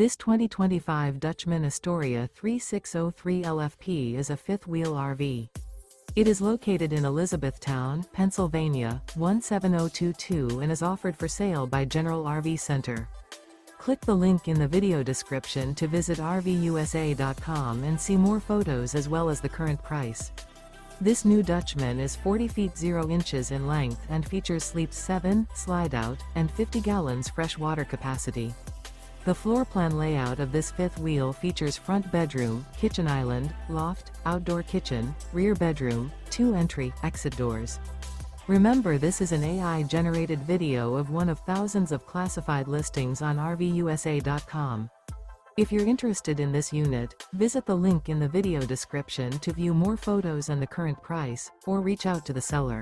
This 2025 Dutchmen Astoria 3603 LFP is a fifth-wheel RV. It is located in Elizabethtown, Pennsylvania, 17022 and is offered for sale by General RV Center. Click the link in the video description to visit RVUSA.com and see more photos as well as the current price. This new Dutchman is 40 feet 0 inches in length and features sleeps 7, slide-out, and 50 gallons fresh water capacity. The floor plan layout of this fifth wheel features front bedroom, kitchen island, loft, outdoor kitchen, rear bedroom, 2 entry/exit doors. Remember, this is an AI-generated video of one of thousands of classified listings on RVUSA.com. If you're interested in this unit, visit the link in the video description to view more photos and the current price, or reach out to the seller.